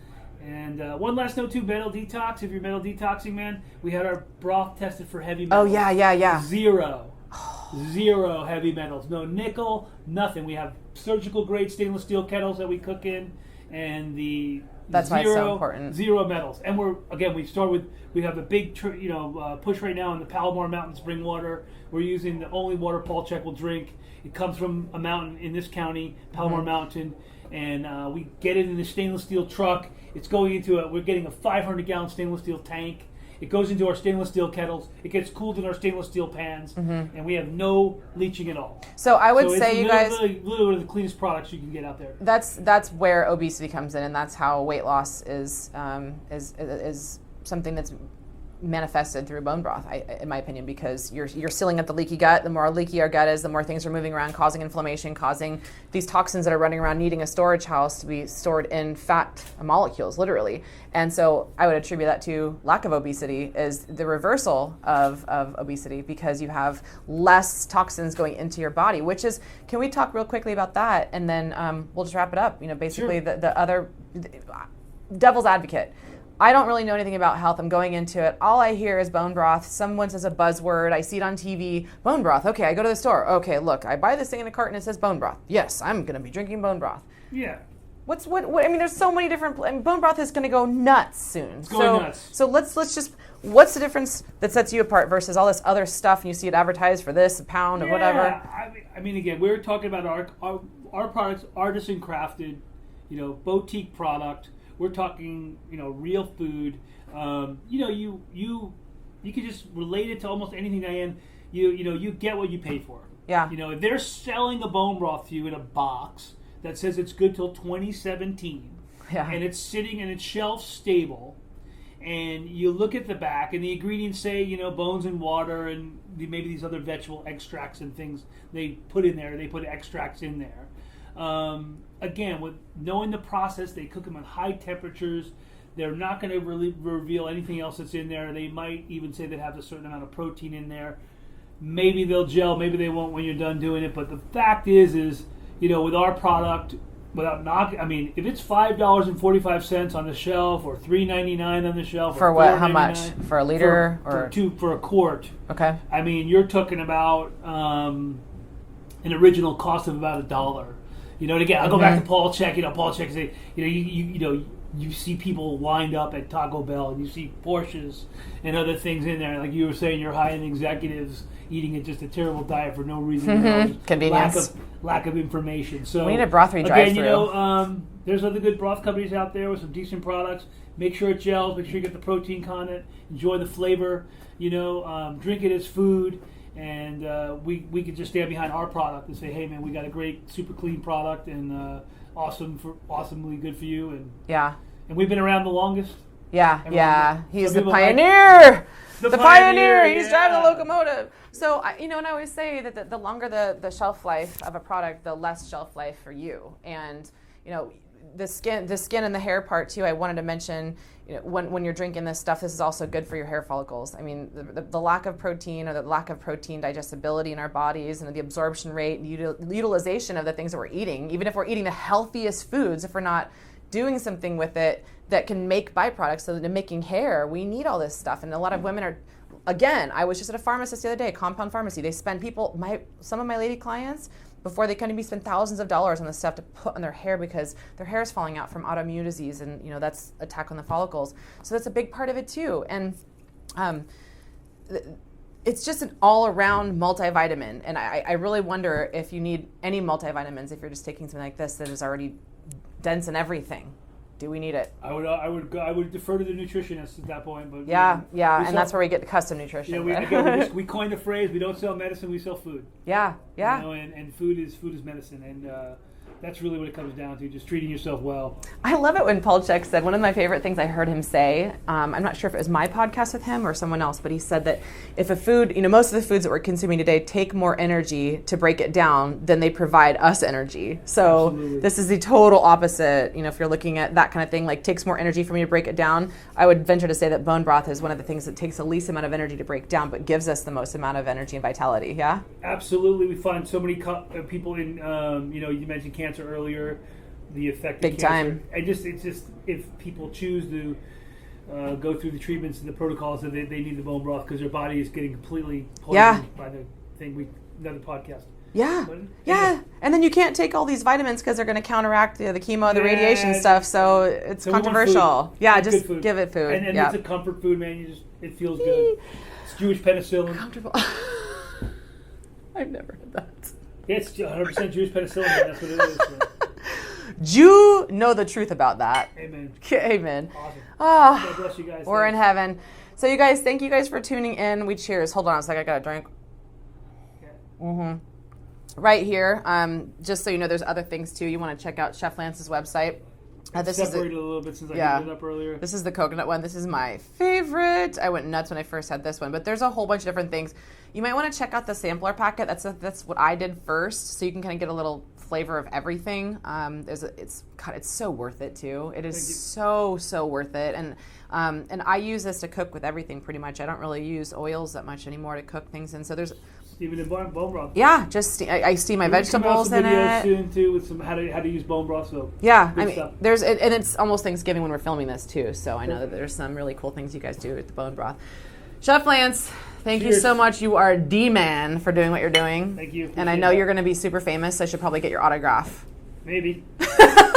S2: And one last note too, metal detox. If you're metal detoxing, man, we had our broth tested for heavy metals.
S1: Oh, yeah.
S2: Zero heavy metals. No nickel, nothing. We have surgical grade stainless steel kettles that we cook in, and
S1: that's why it's so important.
S2: Zero metals. And we have a big push right now in the Palomar Mountain spring water. We're using the only water Paul Check will drink. It comes from a mountain in this county, Palomar Mountain, and we get it in a stainless steel truck. It's going into we're getting a 500-gallon stainless steel tank. It goes into our stainless steel kettles. It gets cooled in our stainless steel pans, and we have no leaching at all.
S1: So I would say, you guys,
S2: literally the cleanest products you can get out there.
S1: That's where obesity comes in, and that's how weight loss is something that's manifested through bone broth, in my opinion, because you're sealing up the leaky gut. The more leaky our gut is, the more things are moving around, causing inflammation, causing these toxins that are running around, needing a storage house to be stored in fat molecules, literally. And so I would attribute that to lack of obesity, is the reversal of obesity, because you have less toxins going into your body, which is, can we talk real quickly about that? And then we'll just wrap it up. Basically, sure. the other devil's advocate. I don't really know anything about health. I'm going into it. All I hear is bone broth. Someone says a buzzword. I see it on TV. Bone broth. Okay, I go to the store. Okay, look, I buy this thing in a carton. It says bone broth. Yes, I'm going to be drinking bone broth.
S2: Yeah.
S1: What? I mean, there's so many different. Bone broth is going to go nuts soon.
S2: It's going nuts.
S1: So let's just. What's the difference that sets you apart versus all this other stuff, and you see it advertised for this, a pound of whatever?
S2: I mean, again, we're talking about our products, artisan crafted, boutique product. We're talking, real food. You can just relate it to almost anything, Diane. You get what you pay for.
S1: Yeah.
S2: If they're selling a bone broth to you in a box that says it's good till 2017, and it's sitting and it's shelf stable, and you look at the back and the ingredients say, bones and water and maybe these other vegetable extracts and things they put in there. They put extracts in there. Again, with knowing the process, they cook them at high temperatures. They're not going to really reveal anything else that's in there. They might even say they have a certain amount of protein in there. Maybe they'll gel, maybe they won't when you're done doing it. But the fact is, with our product, without knocking, if it's $5.45 on the shelf or $3.99 on the shelf,
S1: for what? How much? For a liter
S2: for a quart?
S1: Okay.
S2: You're talking about an original cost of about $1. And again, I'll go back to Paul Check. Paul Check say, you see people lined up at Taco Bell, and you see Porsches and other things in there. Like you were saying, you're high-end executives eating just a terrible diet for no reason.
S1: Convenience.
S2: Lack of information. So
S1: we need a brothery drive-through.
S2: Again, there's other good broth companies out there with some decent products. Make sure it gels. Make sure you get the protein content. Enjoy the flavor. Drink it as food. And we could just stand behind our product and say, hey, man, we got a great, super clean product and awesomely good for you. And we've been around the longest.
S1: Yeah. He's the pioneer. The pioneer. He's driving the locomotive. So, and I always say that the longer the shelf life of a product, the less shelf life for you. And, the skin and the hair part too, I wanted to mention, when you're drinking this stuff, this is also good for your hair follicles. The lack of protein or the lack of protein digestibility in our bodies and the absorption rate, utilization of the things that we're eating, even if we're eating the healthiest foods, if we're not doing something with it that can make byproducts, so that in making hair, we need all this stuff. And a lot of women are, again, I was just at a pharmacist the other day, compound pharmacy. They spend some of my lady clients, before they can maybe spend thousands of dollars on this stuff to put on their hair because their hair is falling out from autoimmune disease, and that's attack on the follicles. So that's a big part of it too. And it's just an all-around multivitamin, and I really wonder if you need any multivitamins if you're just taking something like this that is already dense in everything. Do we need it?
S2: I would defer to the nutritionists at that point. But
S1: and that's where we get the custom nutrition.
S2: We coined the phrase: we don't sell medicine, we sell food.
S1: Yeah.
S2: And food is medicine, and that's really what it comes down to, just treating yourself well.
S1: I love it when Paul Chek said, one of my favorite things I heard him say, I'm not sure if it was my podcast with him or someone else, but he said that if a food, most of the foods that we're consuming today take more energy to break it down than they provide us energy. So
S2: Absolutely.
S1: This is the total opposite. If you're looking at that kind of thing, like takes more energy for me to break it down, I would venture to say that bone broth is one of the things that takes the least amount of energy to break down, but gives us the most amount of energy and vitality. Yeah?
S2: Absolutely. We find so many people in, you mentioned cancer earlier, the effect
S1: big
S2: of cancer.
S1: Time.
S2: And it's just if people choose to go through the treatments and the protocols, that they need the bone broth because their body is getting completely poisoned by the thing. Another podcast.
S1: Yeah. And then you can't take all these vitamins because they're going to counteract the chemo, the radiation stuff. So it's controversial. Yeah, just give it food.
S2: And it's a comfort food, man. It feels good. It's Jewish penicillin.
S1: Comfortable. I've never had that.
S2: Yeah, it's 100% Jewish penicillin, man. That's what it is. Man.
S1: You know the truth about that.
S2: Amen.
S1: Amen.
S2: Awesome.
S1: Oh,
S2: God bless you guys.
S1: We're in heaven. So you guys, thank you guys for tuning in. We cheers. Hold on a second. I got a drink.
S2: Okay.
S1: Right here. Just so you know, there's other things too. You want to check out Chef Lance's website.
S2: This separated a little bit since I heated it up earlier.
S1: This is the coconut one. This is my favorite. I went nuts when I first had this one, but there's a whole bunch of different things. You might want to check out the sampler packet. That's what I did first, so you can kind of get a little flavor of everything. It's so worth it too. It is so worth it, and I use this to cook with everything pretty much. I don't really use oils that much anymore to cook things in. So there's
S2: even in bone broth.
S1: Yeah, I steam my vegetables in it.
S2: Soon too with some how to use bone broth. So
S1: yeah, there's and it's almost Thanksgiving when we're filming this too. So I know that there's some really cool things you guys do with the bone broth. Chef Lance, thank you so much. You are D-man for doing what you're doing.
S2: Thank you.
S1: And I know you're going to be super famous. So I should probably get your autograph.
S2: Maybe. I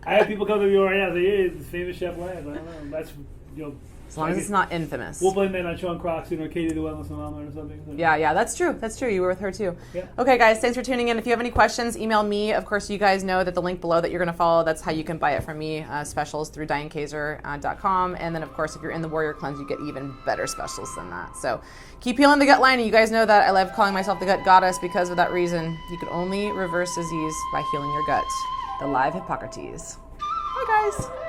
S2: have people come to me right now and say, "Hey, it's famous Chef Lance." I don't know. That's
S1: as long as it's not infamous.
S2: We'll blame that on Sean Croxton or Katie the Wellness Mama or something. So.
S1: Yeah, that's true. That's true. You were with her too.
S2: Yeah.
S1: Okay, guys, thanks for tuning in. If you have any questions, email me. Of course, you guys know that the link below that you're going to follow, that's how you can buy it from me. Specials through DianeKazer.com. And then, of course, if you're in the Warrior Cleanse, you get even better specials than that. So keep healing the gut lining. You guys know that I love calling myself the gut goddess because of that reason. You can only reverse disease by healing your gut. The Live Hippocrates. Bye, guys.